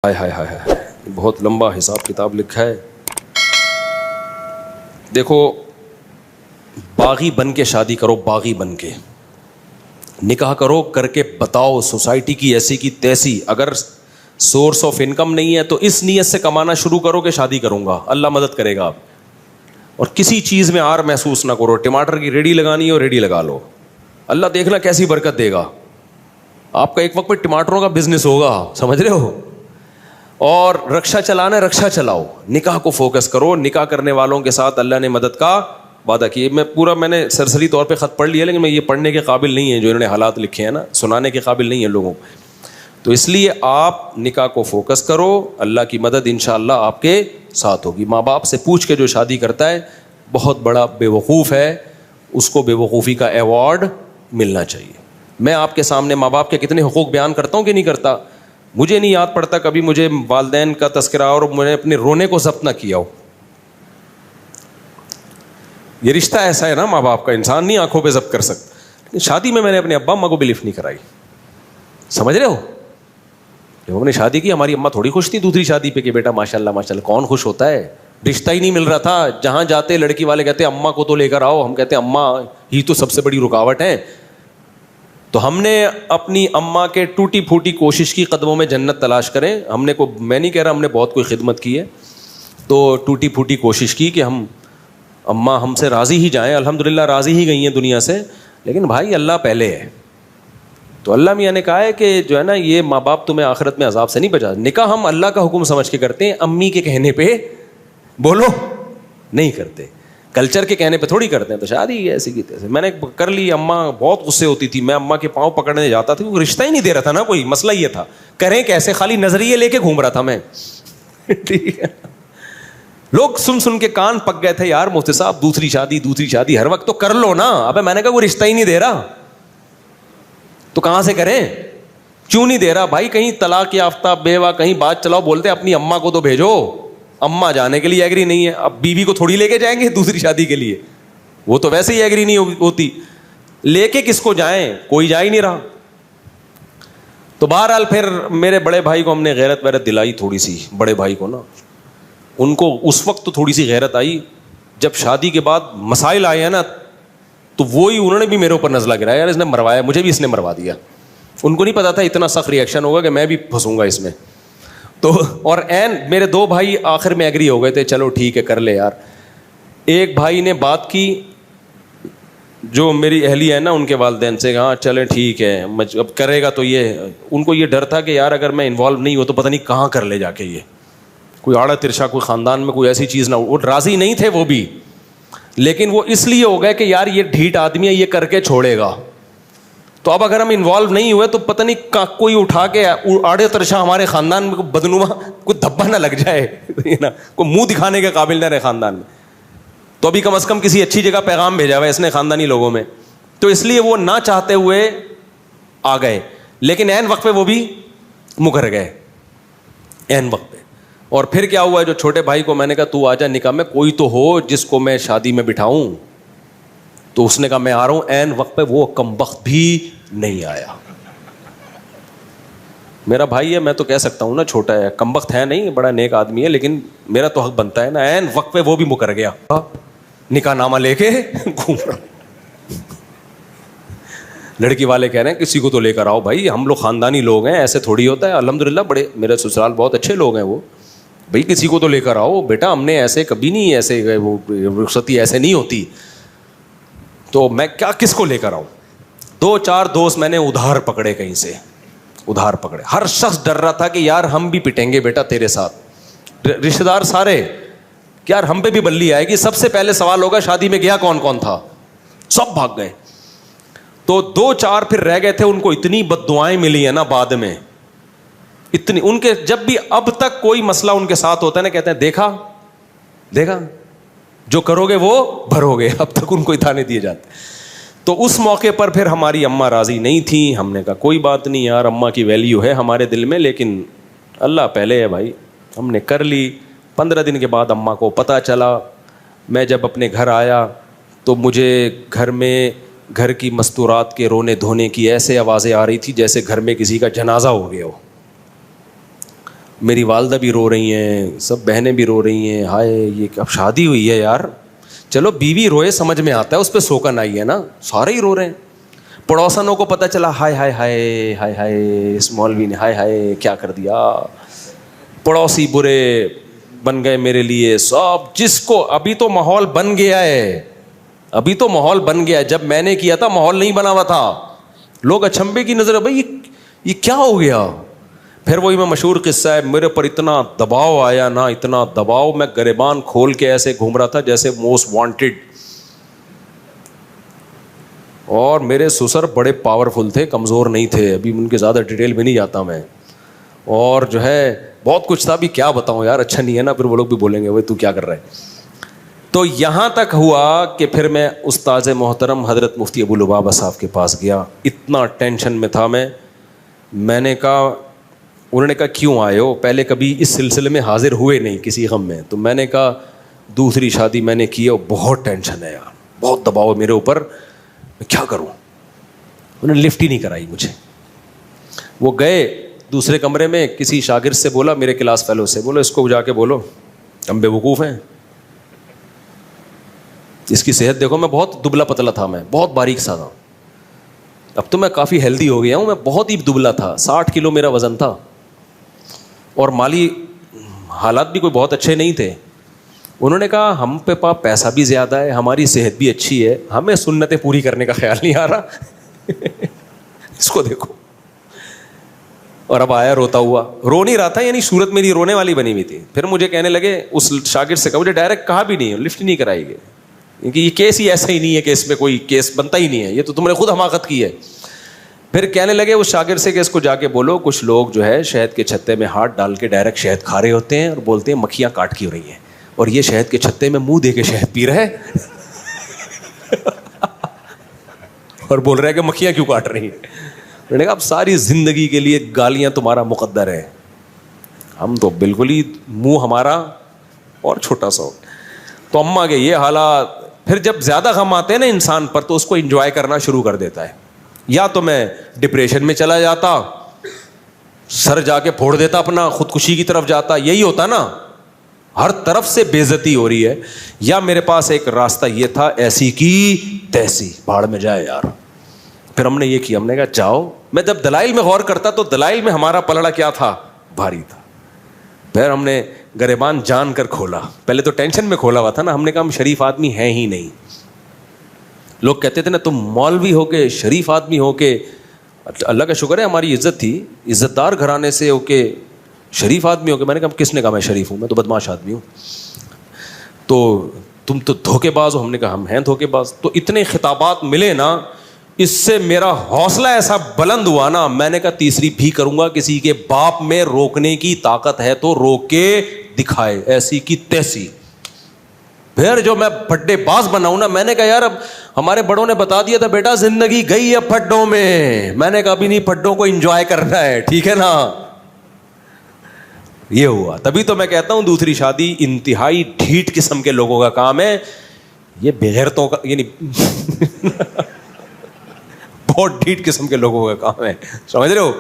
ہائے ہائے ہائے ہائے، بہت لمبا حساب کتاب لکھا ہے. دیکھو، باغی بن کے شادی کرو، باغی بن کے نکاح کرو، کر کے بتاؤ سوسائٹی کی ایسی کی تیسی. اگر سورس آف انکم نہیں ہے تو اس نیت سے کمانا شروع کرو کہ شادی کروں گا، اللہ مدد کرے گا آپ. اور کسی چیز میں آر محسوس نہ کرو. ٹماٹر کی ریڈی لگانی ہو ریڈی لگا لو، اللہ دیکھنا کیسی برکت دے گا. آپ کا ایک وقت پہ ٹماٹروں کا بزنس ہوگا، سمجھ رہے ہو. اور رکشا چلانا ہے، رکشا چلاؤ، نکاح کو فوکس کرو. نکاح کرنے والوں کے ساتھ اللہ نے مدد کا وعدہ کیا. میں نے سرسری طور پہ خط پڑھ لیا، لیکن میں یہ پڑھنے کے قابل نہیں ہے جو انہوں نے حالات لکھے ہیں نا، سنانے کے قابل نہیں ہے لوگوں کو. تو اس لیے آپ نکاح کو فوکس کرو، اللہ کی مدد انشاءاللہ آپ کے ساتھ ہوگی. ماں باپ سے پوچھ کے جو شادی کرتا ہے بہت بڑا بے وقوف ہے، اس کو بے وقوفی کا ایوارڈ ملنا چاہیے. میں آپ کے سامنے ماں باپ کے کتنے حقوق بیان کرتا ہوں کہ نہیں کرتا. مجھے نہیں یاد پڑتا کبھی مجھے والدین کا تذکرہ اور میں نے اپنے رونے کو ضبط نہ کیا ہو. یہ رشتہ ایسا ہے نا ماں باپ کا، انسان نہیں آنکھوں پہ ضبط کر سکتا. شادی میں نے اپنے ابا اماں کو بلیف نہیں کرائی، سمجھ رہے ہو. جب ہم نے شادی کی ہماری اماں تھوڑی خوش تھی دوسری شادی پہ کہ بیٹا ماشاء اللہ ماشاء اللہ. کون خوش ہوتا ہے؟ رشتہ ہی نہیں مل رہا تھا. جہاں جاتے لڑکی والے کہتے اماں کو تو لے کر آؤ، ہم کہتے اماں ہی تو سب سے بڑی رکاوٹ ہے. تو ہم نے اپنی اماں کے ٹوٹی پھوٹی کوشش کی قدموں میں جنت تلاش کریں. میں نہیں کہہ رہا ہم نے بہت کوئی خدمت کی ہے، تو ٹوٹی پھوٹی کوشش کی کہ اماں ہم سے راضی ہی جائیں. الحمدللہ راضی ہی گئی ہیں دنیا سے. لیکن بھائی اللہ پہلے ہے. تو اللہ میاں نے کہا ہے کہ جو ہے نا یہ ماں باپ تمہیں آخرت میں عذاب سے نہیں بچا. نکاح ہم اللہ کا حکم سمجھ کے کرتے ہیں، امی کے کہنے پہ بولو نہیں کرتے، کلچر کے کہنے پہ تھوڑی کرتے ہیں. تو شادی ایسی کی تیسے میں نے کر لی. اماں بہت غصے ہوتی تھی، میں اماں کے پاؤں پکڑنے جاتا تھا، وہ رشتہ ہی نہیں دے رہا تھا نا کوئی. مسئلہ یہ تھا کریں کیسے، خالی نظریے لے کے گھوم رہا تھا میں. ٹھیک ہے، لوگ سن کے کان پک گئے تھے، یار مفتی صاحب دوسری شادی ہر وقت تو کر لو نا. ابے میں نے کہا وہ رشتہ ہی نہیں دے رہا تو کہاں سے کریں؟ کیوں نہیں دے رہا بھائی؟ کہیں طلاق یافتہ بیوہ کہیں بات چلاؤ، بولتے اپنی اماں کو تو بھیجو. اماں جانے کے لیے ایگری نہیں ہے، اب بیوی کو تھوڑی لے کے جائیں گے دوسری شادی کے لیے، وہ تو ویسے ہی ایگری نہیں ہوتی. لے کے کس کو جائیں؟ کوئی جا ہی نہیں رہا. تو بہرحال پھر میرے بڑے بھائی کو ہم نے غیرت ویرت دلائی تھوڑی سی. بڑے بھائی کو نا، ان کو اس وقت تو تھوڑی سی غیرت آئی. جب شادی کے بعد مسائل آئے ہیں نا تو وہی انہوں نے بھی میرے اوپر نزلہ گرایا، یار اس نے مروایا، مجھے بھی اس نے مروا دیا. ان کو نہیں پتا تھا اتنا سخت ریئیکشن ہوگا کہ میں بھی پھنسوں گا اس میں. تو اور میرے دو بھائی آخر میں ایگری ہو گئے تھے، چلو ٹھیک ہے کر لے یار. ایک بھائی نے بات کی جو میری اہلیہ ہے نا ان کے والدین سے، ہاں چلے ٹھیک ہے اب کرے گا. تو یہ ان کو یہ ڈر تھا کہ یار اگر میں انوالو نہیں ہوں تو پتہ نہیں کہاں کر لے جا کے یہ کوئی آڑا ترشا، کوئی خاندان میں کوئی ایسی چیز نہ ہو. وہ راضی نہیں تھے وہ بھی، لیکن وہ اس لیے ہو گئے کہ یار یہ ڈھیٹ آدمی ہے، یہ کر کے چھوڑے گا. تو اب اگر ہم انوالو نہیں ہوئے تو پتہ نہیں کوئی اٹھا کے آڑے ترشا ہمارے خاندان میں بدنما کوئی دھبا نہ لگ جائے نا، کوئی منہ دکھانے کے قابل نہ رہے خاندان میں. تو ابھی کم از کم کسی اچھی جگہ پیغام بھیجا ہوا ہے اس نے خاندانی لوگوں میں. تو اس لیے وہ نہ چاہتے ہوئے آ گئے، لیکن عین وقت پہ وہ بھی مکر گئے عین وقت پہ. اور پھر کیا ہوا، جو چھوٹے بھائی کو میں نے کہا تو آ جا نکاح میں، کوئی تو ہو جس کو میں شادی میں بٹھاؤں. تو اس نے کہا میں آ رہا ہوں. عین وقت پہ وہ کمبخت بھی نہیں آیا. میرا بھائی ہے، میں تو کہہ سکتا ہوں نا چھوٹا ہے، کمبخت ہے نہیں، بڑا نیک آدمی ہے، لیکن میرا تو حق بنتا ہے نا. عین وقت پہ وہ بھی مکر گیا، نکاح نامہ لے کے گھوم رہا. لڑکی والے کہہ رہے ہیں کسی کو تو لے کر آؤ بھائی، ہم لوگ خاندانی لوگ ہیں، ایسے تھوڑی ہوتا ہے. الحمدللہ بڑے میرے سسرال بہت اچھے لوگ ہیں، وہ بھائی کسی کو تو لے کر آؤ بیٹا، ہم نے ایسے کبھی نہیں، ایسے وہ رخصتی ایسے نہیں ہوتی. تو میں کیا کس کو لے کر آؤں؟ 2-4 دوست میں نے ادھار پکڑے، کہیں سے ادھار پکڑے. ہر شخص ڈر رہا تھا کہ یار ہم بھی پٹیں گے بیٹا تیرے ساتھ. رشتے دار سارے کہ یار ہم پہ بھی بلی آئے گی. سب سے پہلے سوال ہوگا شادی میں گیا کون کون تھا. سب بھاگ گئے. تو 2-4 پھر رہ گئے تھے. ان کو اتنی بد دعائیں ملی ہیں نا بعد میں، اتنی. ان کے جب بھی اب تک کوئی مسئلہ ان کے ساتھ ہوتا ہے نا کہتے ہیں دیکھا جو کرو گے وہ بھرو گے. اب تک ان کو تانے دیے جاتے. تو اس موقع پر پھر ہماری اماں راضی نہیں تھیں. ہم نے کہا کوئی بات نہیں یار، اماں کی ویلیو ہے ہمارے دل میں، لیکن اللہ پہلے ہے بھائی. ہم نے کر لی. 15 دن کے بعد اماں کو پتہ چلا. میں جب اپنے گھر آیا تو مجھے گھر کی مستورات کے رونے دھونے کی ایسے آوازیں آ رہی تھی جیسے گھر میں کسی کا جنازہ ہو گیا ہو. میری والدہ بھی رو رہی ہیں, سب بہنیں بھی رو رہی ہیں, ہائے یہ اب شادی ہوئی ہے یار. چلو بیوی روئے سمجھ میں آتا ہے, اس پہ سوکن آئی ہے نا, سارے ہی رو رہے ہیں. پڑوسنوں کو پتہ چلا, ہائے ہائے ہائے ہائے ہائے اس مولوی نے ہائے ہائے کیا کر دیا. پڑوسی برے بن گئے میرے لیے سب, جس کو ابھی تو ماحول بن گیا ہے, ابھی تو ماحول بن گیا ہے, جب میں نے کیا تھا ماحول نہیں بنا ہوا تھا. لوگ اچھمبے کی نظر, بھائی یہ کیا ہو گیا. پھر وہی میں مشہور قصہ ہے, میرے پر اتنا دباؤ آیا نا, اتنا دباؤ, میں گریبان کھول کے ایسے گھوم رہا تھا جیسے موسٹ وانٹیڈ. اور میرے سسر بڑے پاورفل تھے, کمزور نہیں تھے, ابھی ان کے زیادہ ڈیٹیل میں نہیں جاتا میں. اور جو ہے بہت کچھ تھا, بھی کیا بتاؤں یار, اچھا نہیں ہے نا, پھر وہ لوگ بھی بولیں گے بھائی تو کیا کر رہا ہے. تو یہاں تک ہوا کہ پھر میں استاذ محترم حضرت مفتی ابو لبابہ صاحب کے پاس گیا. اتنا ٹینشن میں تھا میں نے کہا, انہوں نے کہا کیوں آئے ہو, پہلے کبھی اس سلسلے میں حاضر ہوئے نہیں کسی غم میں. تو میں نے کہا دوسری شادی میں نے کی ہے, بہت ٹینشن ہے یار, بہت دباؤ ہے میرے اوپر, میں کیا کروں. انہوں نے لفٹ ہی نہیں کرائی مجھے. وہ گئے دوسرے کمرے میں, کسی شاگرد سے بولا, میرے کلاس فیلو سے, بولو اس کو جا کے بولو ہم بے وقوف ہیں, اس کی صحت دیکھو. میں بہت دبلا پتلا تھا, میں بہت باریک سا تھا, اب تو میں کافی ہیلدی ہو گیا ہوں, میں بہت ہی دبلا تھا, 60 کلو میرا وزن تھا, اور مالی حالات بھی کوئی بہت اچھے نہیں تھے. انہوں نے کہا ہم پہ پیسہ بھی زیادہ ہے, ہماری صحت بھی اچھی ہے, ہمیں سنتیں پوری کرنے کا خیال نہیں آ رہا. اس کو دیکھو. اور اب آیا روتا ہوا, رو نہیں رہا تھا, یعنی صورت میری رونے والی بنی ہوئی تھی. پھر مجھے کہنے لگے, اس شاگرد سے کہا, مجھے ڈائریکٹ کہا بھی نہیں, لفٹ نہیں کرائی گئی, کیونکہ یہ کیس ہی ایسا ہی نہیں ہے کہ اس میں کوئی کیس بنتا ہی نہیں ہے, یہ تو تم نے خود حماقت کی ہے. پھر کہنے لگے اس شاگرد سے کہ اس کو جا کے بولو, کچھ لوگ جو ہے شہد کے چھتے میں ہاتھ ڈال کے ڈائریکٹ شہد کھا رہے ہوتے ہیں, اور بولتے ہیں مکھیاں کاٹ کی ہو رہی ہیں, اور یہ شہد کے چھتے میں منہ دے کے شہد پی رہے اور بول رہے ہیں کہ مکھیاں کیوں کاٹ رہی ہیں. میں نے کہا اب ساری زندگی کے لیے گالیاں تمہارا مقدر ہے, ہم تو بالکل ہی منہ ہمارا اور چھوٹا سا ہو. تو اماں کے یہ حالات. پھر جب زیادہ غم آتے ہیں نا انسان پر, تو اس کو انجوائے کرنا شروع کر دیتا ہے. یا تو میں ڈپریشن میں چلا جاتا, سر جا کے پھوڑ دیتا اپنا, خودکشی کی طرف جاتا, یہی ہوتا نا, ہر طرف سے بے عزتی ہو رہی ہے. یا میرے پاس ایک راستہ یہ تھا, ایسی کی تیسی, بھاڑ میں جائے یار. پھر ہم نے یہ کیا, ہم نے کہا جاؤ. میں جب دلائل میں غور کرتا تو دلائل میں ہمارا پلڑا کیا تھا, بھاری تھا. پھر ہم نے گریبان جان کر کھولا. پہلے تو ٹینشن میں کھولا ہوا تھا نا, ہم نے کہا ہم شریف آدمی ہیں ہی نہیں. لوگ کہتے تھے نا تم مولوی ہو کے, شریف آدمی ہو کے, اللہ کا شکر ہے ہماری عزت تھی, عزت دار گھرانے سے ہو کے شریف آدمی ہو کے. میں نے کہا کس نے کہا میں شریف ہوں, میں تو بدماش آدمی ہوں. تو تم تو دھوکے باز ہو. ہم نے کہا ہم ہیں دھوکے باز. تو اتنے خطابات ملے نا, اس سے میرا حوصلہ ایسا بلند ہوا نا, میں نے کہا تیسری بھی کروں گا. کسی کے باپ میں روکنے کی طاقت ہے تو روک کے دکھائے, ایسی کی تیسی. پھر جو میں پھڈے باز بناؤں نا, میں نے کہا یار اب ہمارے بڑوں نے بتا دیا تھا بیٹا زندگی گئی ہے پھڈوں میں. میں نے کہا ابھی نہیں, پھڈوں کو انجوائے کرنا ہے, ٹھیک ہے نا. یہ ہوا. تبھی تو میں کہتا ہوں دوسری شادی انتہائی ڈھیٹ قسم کے لوگوں کا کام ہے. یہ بغیرتوں کا, یعنی بہت ڈھیٹ قسم کے لوگوں کا کام ہے, سمجھ رہے ہو.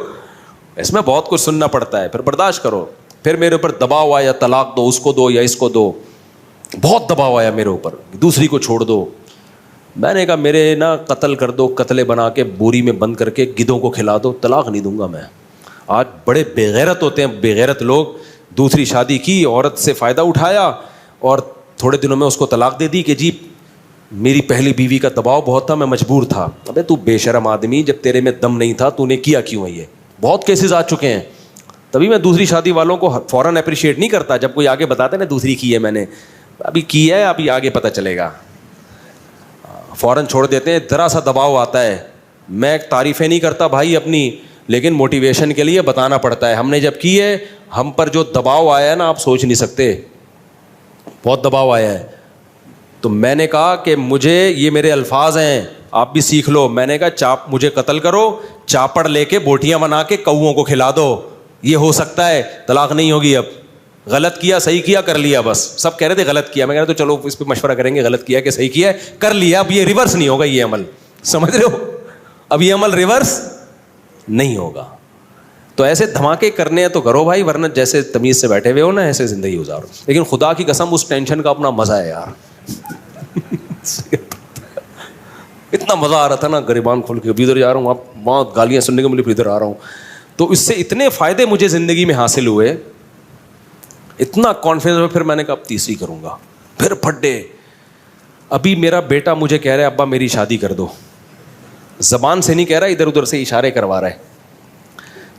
اس میں بہت کچھ سننا پڑتا ہے, پھر برداشت کرو. پھر میرے اوپر دباؤ آیا, طلاق دو, اس کو دو یا اس کو دو. بہت دباؤ آیا میرے اوپر, دوسری کو چھوڑ دو. میں نے کہا میرے نا قتل کر دو, قتلے بنا کے بوری میں بند کر کے گدھوں کو کھلا دو, طلاق نہیں دوں گا میں. آج بڑے بے غیرت ہوتے ہیں, بے غیرت لوگ. دوسری شادی کی, عورت سے فائدہ اٹھایا, اور تھوڑے دنوں میں اس کو طلاق دے دی کہ جی میری پہلی بیوی کا دباؤ بہت تھا, میں مجبور تھا. ابے تو بے شرم آدمی, جب تیرے میں دم نہیں تھا تو نے کیا کیوں ہے؟ یہ بہت کیسز آ چکے ہیں. تبھی میں دوسری شادی والوں کو فوراً اپریشیٹ نہیں کرتا. جب کوئی آگے بتاتے نا دوسری کی ہے میں نے, ابھی کی ہے, ابھی آگے پتہ چلے گا, فوراً چھوڑ دیتے ہیں. ذرا سا دباؤ آتا ہے, میں تعریفیں نہیں کرتا بھائی اپنی, لیکن موٹیویشن کے لیے بتانا پڑتا ہے. ہم نے جب کی ہے, ہم پر جو دباؤ آیا ہے نا آپ سوچ نہیں سکتے, بہت دباؤ آیا ہے. تو میں نے کہا کہ مجھے, یہ میرے الفاظ ہیں, آپ بھی سیکھ لو. میں نے کہا مجھے قتل کرو, چاپڑ لے کے بوٹیاں بنا کے کوؤں کو کھلا دو, یہ ہو سکتا ہے, طلاق نہیں ہوگی. اب غلط کیا, صحیح کیا, کر لیا, بس. سب کہہ رہے تھے غلط کیا, میں کہہ رہا تو چلو اس پہ مشورہ کریں گے, غلط کیا کہ صحیح کیا, کر لیا. اب یہ ریورس نہیں ہوگا, یہ عمل, سمجھ رہے ہو, اب یہ عمل ریورس نہیں ہوگا. تو ایسے دھماکے کرنے ہیں تو کرو بھائی, ورنہ جیسے تمیز سے بیٹھے ہوئے ہو نا ایسے زندگی گزارو. لیکن خدا کی قسم اس ٹینشن کا اپنا مزہ ہے یار. اتنا مزہ آ رہا تھا نا گریبان کھول کے, ابھی ادھر جا رہا ہوں, اب وہاں گالیاں سننے کو ملی, پھر ادھر آ رہا ہوں. تو اس سے اتنے فائدے مجھے زندگی میں حاصل ہوئے, اتنا کانفیڈنس. پھر میں نے کہا اب تیسری کروں گا, پھر پھڈے. ابھی میرا بیٹا مجھے کہہ رہا ہے ابا میری شادی کر دو, زبان سے نہیں کہہ رہا, ادھر ادھر سے اشارے کروا رہا ہے.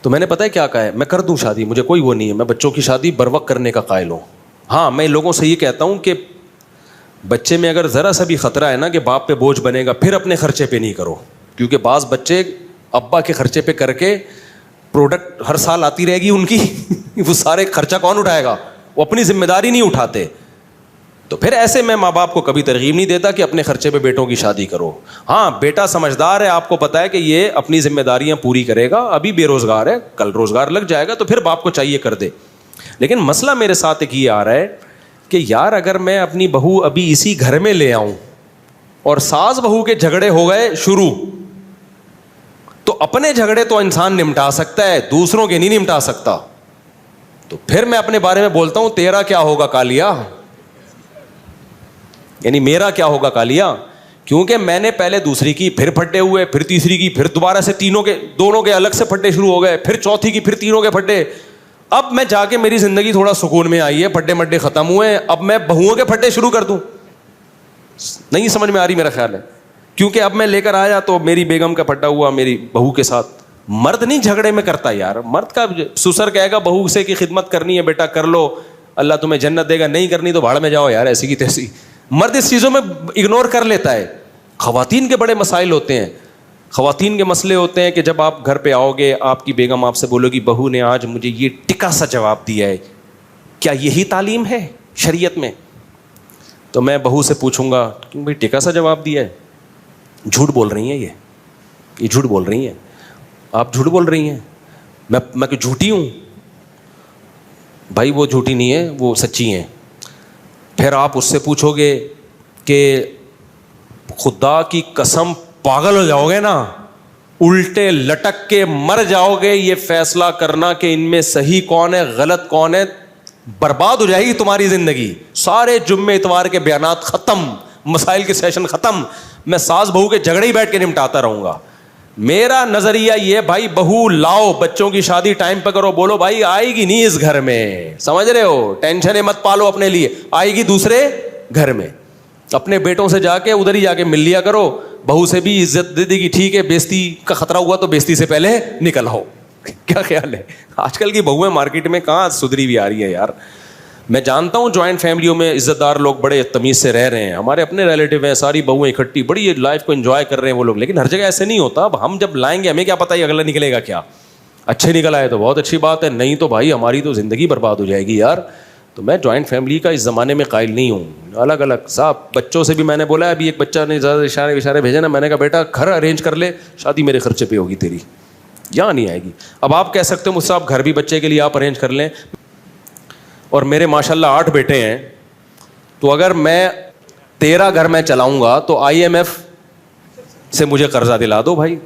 تو میں نے پتہ ہے کیا کہا ہے, میں کر دوں شادی, مجھے کوئی وہ نہیں ہے, میں بچوں کی شادی بر وقت کرنے کا قائل ہوں. ہاں میں لوگوں سے یہ کہتا ہوں کہ بچے میں اگر ذرا سا بھی خطرہ ہے نا کہ باپ پہ بوجھ بنے گا, پھر اپنے خرچے پہ نہیں کرو, کیونکہ بعض بچے ابا کے خرچے پہ کر کے پروڈکٹ ہر سال آتی رہے گی ان کی, وہ سارے خرچہ کون اٹھائے گا, وہ اپنی ذمہ داری نہیں اٹھاتے. تو پھر ایسے میں ماں باپ کو کبھی ترغیب نہیں دیتا کہ اپنے خرچے پہ بیٹوں کی شادی کرو. ہاں بیٹا سمجھدار ہے, آپ کو پتا ہے کہ یہ اپنی ذمہ داریاں پوری کرے گا, ابھی بے روزگار ہے, کل روزگار لگ جائے گا, تو پھر باپ کو چاہیے کر دے. لیکن مسئلہ میرے ساتھ ایک یہ آ رہا ہے کہ یار اگر میں اپنی بہو ابھی اسی گھر میں لے آؤں اور ساس بہو کے جھگڑے ہو گئے شروع, تو اپنے جھگڑے تو انسان نمٹا سکتا ہے, دوسروں کے نہیں نمٹا سکتا. تو پھر میں اپنے بارے میں بولتا ہوں تیرا کیا ہوگا کالیا, یعنی میرا کیا ہوگا کالیا, کیونکہ میں نے پہلے دوسری کی, پھر پھڈے ہوئے, پھر تیسری کی, پھر دوبارہ سے دونوں کے الگ سے پھڈے شروع ہو گئے, پھر چوتھی کی, پھر تینوں کے پھڈے. اب میں جا کے میری زندگی تھوڑا سکون میں آئی ہے, پھڈے مڈے ختم ہوئے, اب میں بہوؤں کے پھڈے شروع کر دوں, نہیں سمجھ میں آ رہی میرا خیال ہے. کیونکہ اب میں لے کر آیا تو میری بیگم کا پھڈا ہوا میری بہو کے ساتھ. مرد نہیں جھگڑے میں کرتا یار, مرد کا سسر کہے گا بہو سے کی خدمت کرنی ہے بیٹا کر لو, اللہ تمہیں جنت دے گا, نہیں کرنی تو بھاڑ میں جاؤ یار, ایسی کی تیسی. مرد اس چیزوں میں اگنور کر لیتا ہے. خواتین کے بڑے مسائل ہوتے ہیں, خواتین کے مسئلے ہوتے ہیں کہ جب آپ گھر پہ آؤ گے, آپ کی بیگم آپ سے بولو گی بہو نے آج مجھے یہ ٹکا سا جواب دیا ہے, کیا یہی تعلیم ہے شریعت میں؟ تو میں بہو سے پوچھوں گا کیوں بھائی ٹکا سا جواب دیا ہے, جھوٹ بول رہی ہیں یہ جھوٹ بول رہی ہیں, آپ جھوٹ بول رہی ہیں, میں کہ جھوٹی ہوں؟ بھائی وہ جھوٹی نہیں ہے, وہ سچی ہیں. پھر آپ اس سے پوچھو گے کہ خدا کی قسم پاگل ہو جاؤ گے نا, الٹے لٹک کے مر جاؤ گے, یہ فیصلہ کرنا کہ ان میں صحیح کون ہے غلط کون ہے, برباد ہو جائے گی تمہاری زندگی. سارے جمعے اتوار کے بیانات ختم, مسائل کے سیشن ختم, میں ساس بہو کے جھگڑے ہی بیٹھ کے نمٹاتا رہوں گا. میرا نظریہ یہ بھائی بہو لاؤ, بچوں کی شادی ٹائم پہ کرو, بولو بھائی آئے گی نہیں اس گھر میں, سمجھ رہے ہو, ٹینشن مت پالو اپنے لیے, آئے گی دوسرے گھر میں. اپنے بیٹوں سے جا کے ادھر ہی جا کے مل لیا کرو, بہو سے بھی عزت دے دے گی, ٹھیک ہے بیزتی کا خطرہ ہوا تو بیزتی سے پہلے نکل آؤ. کیا خیال ہے؟ آج کل کی بہویں مارکیٹ میں کہاں سدھری بھی آ رہی ہیں یار. میں جانتا ہوں جوائنٹ فیملیوں میں عزت دار لوگ بڑے تمیز سے رہ رہے ہیں, ہمارے اپنے ریلیٹیو ہیں, ساری بہویں اکٹھی بڑی لائف کو انجوائے کر رہے ہیں وہ لوگ, لیکن ہر جگہ ایسے نہیں ہوتا. اب ہم جب لائیں گے ہمیں کیا پتہ ہے اگلا نکلے گا کیا, اچھے نکل آئے تو بہت اچھی بات ہے, نہیں تو بھائی ہماری تو زندگی برباد ہو جائے گی یار. تو میں جوائنٹ فیملی کا اس زمانے میں قائل نہیں ہوں. الگ الگ صاحب بچوں سے بھی میں نے بولا ہے, ابھی ایک بچہ نے زیادہ اشارے بھیجے نا, میں نے کہا بیٹا گھر ارینج کر لے, شادی میرے خرچے پہ ہوگی تیری, یہاں نہیں آئے گی. اب آپ کہہ سکتے ہو مجھ سے آپ گھر بھی بچے کے لیے آپ ارینج کر لیں, اور میرے ماشاء اللہ 8 بیٹے ہیں, تو اگر میں 13 گھر میں چلاؤں گا تو IMF سے مجھے قرضہ دلا دو بھائی.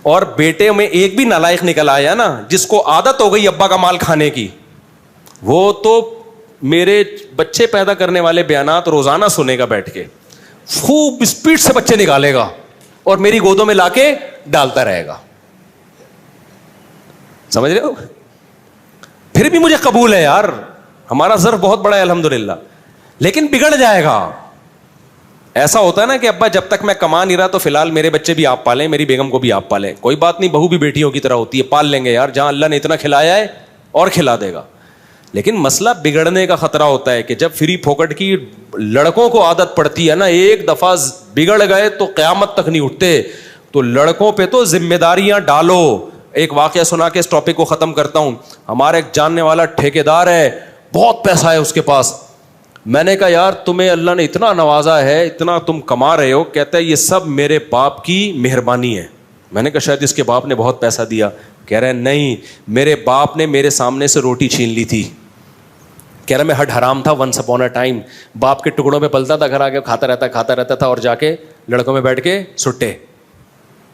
اور بیٹے میں ایک بھی نالائق نکل آیا نا جس کو عادت ہو گئی ابا کا مال کھانے کی, وہ تو میرے بچے پیدا کرنے والے بیانات روزانہ سنے گا بیٹھ کے, خوب اسپیڈ سے بچے نکالے گا اور میری گودوں میں لا کے ڈالتا رہے گا. سمجھ رہے ہو؟ پھر بھی مجھے قبول ہے یار, ہمارا ظرف بہت بڑا ہے الحمدللہ, لیکن بگڑ جائے گا. ایسا ہوتا ہے نا کہ ابا جب تک میں کما نہیں رہا تو فی الحال میرے بچے بھی آپ پالیں, میری بیگم کو بھی آپ پالیں, کوئی بات نہیں, بہو بھی بیٹیوں کی طرح ہوتی ہے, پال لیں گے یار, جہاں اللہ نے اتنا کھلایا ہے اور کھلا دے گا. لیکن مسئلہ بگڑنے کا خطرہ ہوتا ہے کہ جب فری پھوکٹ کی لڑکوں کو عادت پڑتی ہے نا, ایک دفعہ بگڑ گئے تو قیامت تک نہیں اٹھتے. تو لڑکوں پہ تو ذمہ داریاں ڈالو. ایک واقعہ سنا کے اس ٹاپک کو ختم کرتا ہوں. ہمارا ایک جاننے والا ٹھیکیدار ہے, بہت پیسہ ہے اس کے پاس. میں نے کہا یار تمہیں اللہ نے اتنا نوازا ہے, اتنا تم کما رہے ہو. کہتا ہے یہ سب میرے باپ کی مہربانی ہے. میں نے کہا شاید اس کے باپ نے بہت پیسہ دیا. کہہ رہے نہیں, میرے باپ نے میرے سامنے سے روٹی چھین لی تھی. کہہ رہا میں ہڈ حرام تھا ونس اپون اے ٹائم, باپ کے ٹکڑوں پہ پلتا تھا, گھر آ کے کھاتا رہتا تھا, اور جا کے لڑکوں میں بیٹھ کے سٹے.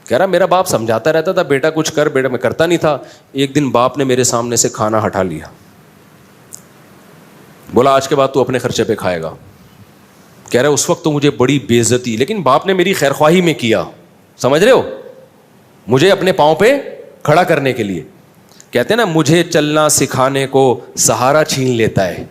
کہہ رہا میرا باپ سمجھاتا رہتا تھا بیٹا کچھ کر, بیٹا میں کرتا نہیں تھا. ایک دن باپ نے میرے سامنے سے کھانا ہٹا لیا, بولا آج کے بعد تو اپنے خرچے پہ کھائے گا. کہہ رہا اس وقت تو مجھے بڑی بے عزتی, لیکن باپ نے میری خیر خواہی میں کیا, سمجھ رہے ہو, مجھے اپنے پاؤں پہ کھڑا کرنے کے لیے. کہتے ہیں نا مجھے چلنا سکھانے کو سہارا چھین لیتا ہے.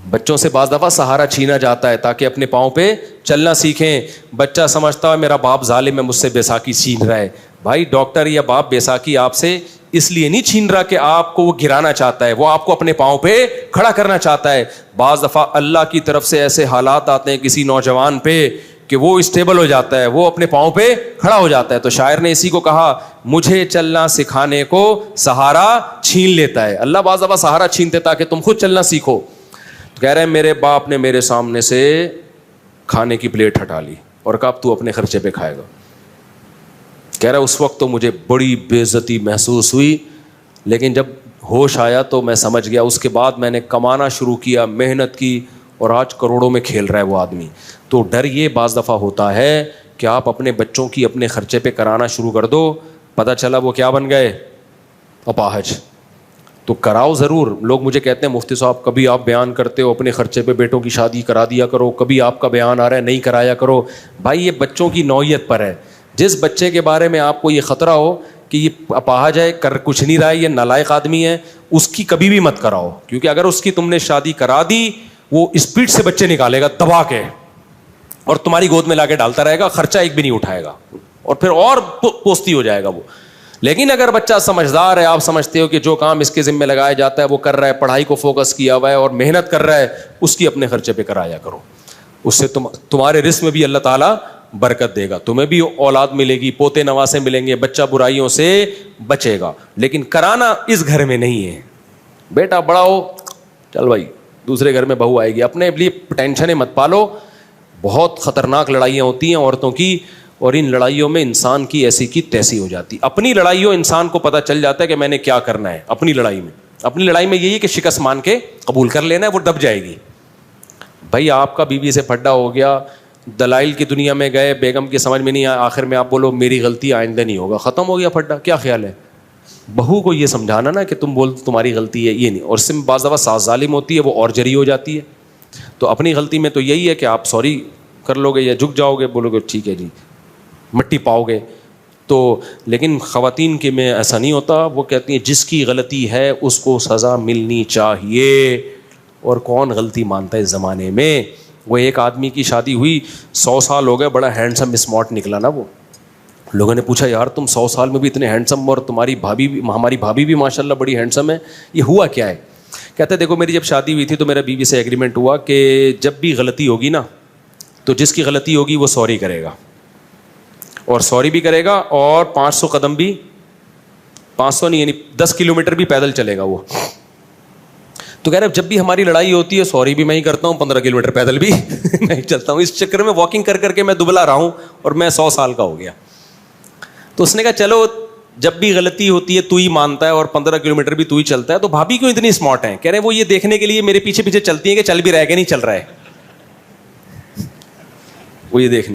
بچوں سے بعض دفعہ سہارا چھینا جاتا ہے تاکہ اپنے پاؤں پہ چلنا سیکھیں. بچہ سمجھتا ہے میرا باپ ظالم ہے, مجھ سے بیساکھی چھین رہا ہے. بھائی ڈاکٹر یا باپ بیساکھی آپ سے اس لیے نہیں چھین رہا کہ آپ کو وہ گرانا چاہتا ہے, وہ آپ کو اپنے پاؤں پہ کھڑا کرنا چاہتا ہے. بعض دفعہ اللہ کی طرف سے ایسے حالات آتے ہیں کسی نوجوان پہ کہ وہ اسٹیبل ہو جاتا ہے, وہ اپنے پاؤں پہ کھڑا ہو جاتا ہے. تو شاعر نے اسی کو کہا مجھے چلنا سکھانے کو سہارا چھین لیتا ہے. اللہ بعض دفعہ سہارا چھینتے تاکہ تم خود چلنا سیکھو. تو کہہ رہے ہیں میرے باپ نے میرے سامنے سے کھانے کی پلیٹ ہٹا لی اور کہا اب تو اپنے خرچے پہ کھائے گا. کہہ رہا اس وقت تو مجھے بڑی بے عزتی محسوس ہوئی, لیکن جب ہوش آیا تو میں سمجھ گیا. اس کے بعد میں نے کمانا شروع کیا, محنت کی, اور آج کروڑوں میں کھیل رہا ہے وہ آدمی. تو ڈر یہ بعض دفعہ ہوتا ہے کہ آپ اپنے بچوں کی اپنے خرچے پہ کرانا شروع کر دو, پتہ چلا وہ کیا بن گئے, اپاہج. تو کراؤ ضرور. لوگ مجھے کہتے ہیں مفتی صاحب کبھی آپ بیان کرتے ہو اپنے خرچے پہ بیٹوں کی شادی کرا دیا کرو, کبھی آپ کا بیان آ رہا ہے نہیں کرایا کرو. بھائی یہ بچوں کی نوعیت پر ہے. جس بچے کے بارے میں آپ کو یہ خطرہ ہو کہ یہ اپاہج ہے, کر کچھ نہیں رہا ہے, یہ نالائق آدمی ہے, اس کی کبھی بھی مت کراؤ. کیونکہ اگر اس کی تم نے شادی کرا دی وہ اسپیڈ سے بچے نکالے گا دبا کے, اور تمہاری گود میں لا کے ڈالتا رہے گا, خرچہ ایک بھی نہیں اٹھائے گا, اور پھر اور پوستی ہو جائے گا وہ. لیکن اگر بچہ سمجھدار ہے, آپ سمجھتے ہو کہ جو کام اس کے ذمہ لگایا جاتا ہے وہ کر رہا ہے, پڑھائی کو فوکس کیا ہوا ہے اور محنت کر رہا ہے, اس کی اپنے خرچے پہ کرایا کرو. اس سے تمہارے رزق میں بھی اللہ تعالیٰ برکت دے گا, تمہیں بھی اولاد ملے گی, پوتے نواسے ملیں گے, بچہ برائیوں سے بچے گا. لیکن کرانا اس گھر میں نہیں ہے. بیٹا بڑا ہو, چل بھائی دوسرے گھر میں بہو آئے گی, اپنے لیے ٹینشنیں مت پالو. بہت خطرناک لڑائیاں ہوتی ہیں عورتوں کی, اور ان لڑائیوں میں انسان کی ایسی کی تیسی ہو جاتی. اپنی لڑائیوں انسان کو پتہ چل جاتا ہے کہ میں نے کیا کرنا ہے اپنی لڑائی میں. اپنی لڑائی میں یہی ہے کہ شکست مان کے قبول کر لینا ہے, وہ دب جائے گی. بھائی آپ کا بیوی سے پھڈا ہو گیا, دلائل کی دنیا میں گئے, بیگم کی سمجھ میں نہیں آیا, آخر میں آپ بولو میری غلطی آئندہ نہیں ہوگا, ختم ہو گیا پھڈا. کیا خیال ہے؟ بہو کو یہ سمجھانا نا کہ تم بول تمہاری غلطی ہے, یہ نہیں. اور اس میں بعض دفعہ ساس ظالم ہوتی ہے, وہ اور جری ہو جاتی ہے. تو اپنی غلطی میں تو یہی ہے کہ آپ سوری کر لو گے یا جھک جاؤ گے, بولو گے ٹھیک ہے جی, مٹی پاؤ گے. تو لیکن خواتین کے میں ایسا نہیں ہوتا. وہ کہتی ہیں جس کی غلطی ہے اس کو سزا ملنی چاہیے, اور کون غلطی مانتا ہے اس زمانے میں. وہ ایک آدمی کی شادی ہوئی, 100 سال ہو گئے, بڑا ہینڈسم اسمارٹ نکلا نا وہ. لوگوں نے پوچھا یار تم 100 سال میں بھی اتنے ہینڈسم, اور تمہاری بھابھی بھی, ہماری بھابھی بھی ماشاءاللہ بڑی ہینڈسم ہے, یہ ہوا کیا ہے؟ کہتے دیکھو میری جب شادی ہوئی تھی تو میرا بیوی سے ایگریمنٹ ہوا کہ جب بھی غلطی ہوگی نا تو جس کی غلطی ہوگی وہ سوری کرے گا, اور سوری بھی کرے گا, اور 500 قدم بھی, 500 نہیں یعنی 10 کلومیٹر بھی پیدل چلے گا وہ. تو کہہ رہے جب بھی ہماری لڑائی ہوتی ہے سوری بھی میں ہی کرتا ہوں, 15 کلومیٹر پیدل بھی نہیں چلتا ہوں. اس چکر میں واکنگ کر کر کے میں دبلا رہا ہوں, اور میں 100 سال کا ہو گیا. تو اس نے کہا چلو جب بھی غلطی ہوتی ہے تو ہی مانتا ہے, اور 15 کلومیٹر بھی تو ہی چلتا ہے, تو بھابھی کیوں اتنی اسمارٹ ہیں؟ کہہ رہے وہ یہ دیکھنے کے لیے میرے پیچھے پیچھے چلتی ہیں کہ چل بھی رہے کہ نہیں چل رہا ہے, وہ یہ دیکھنے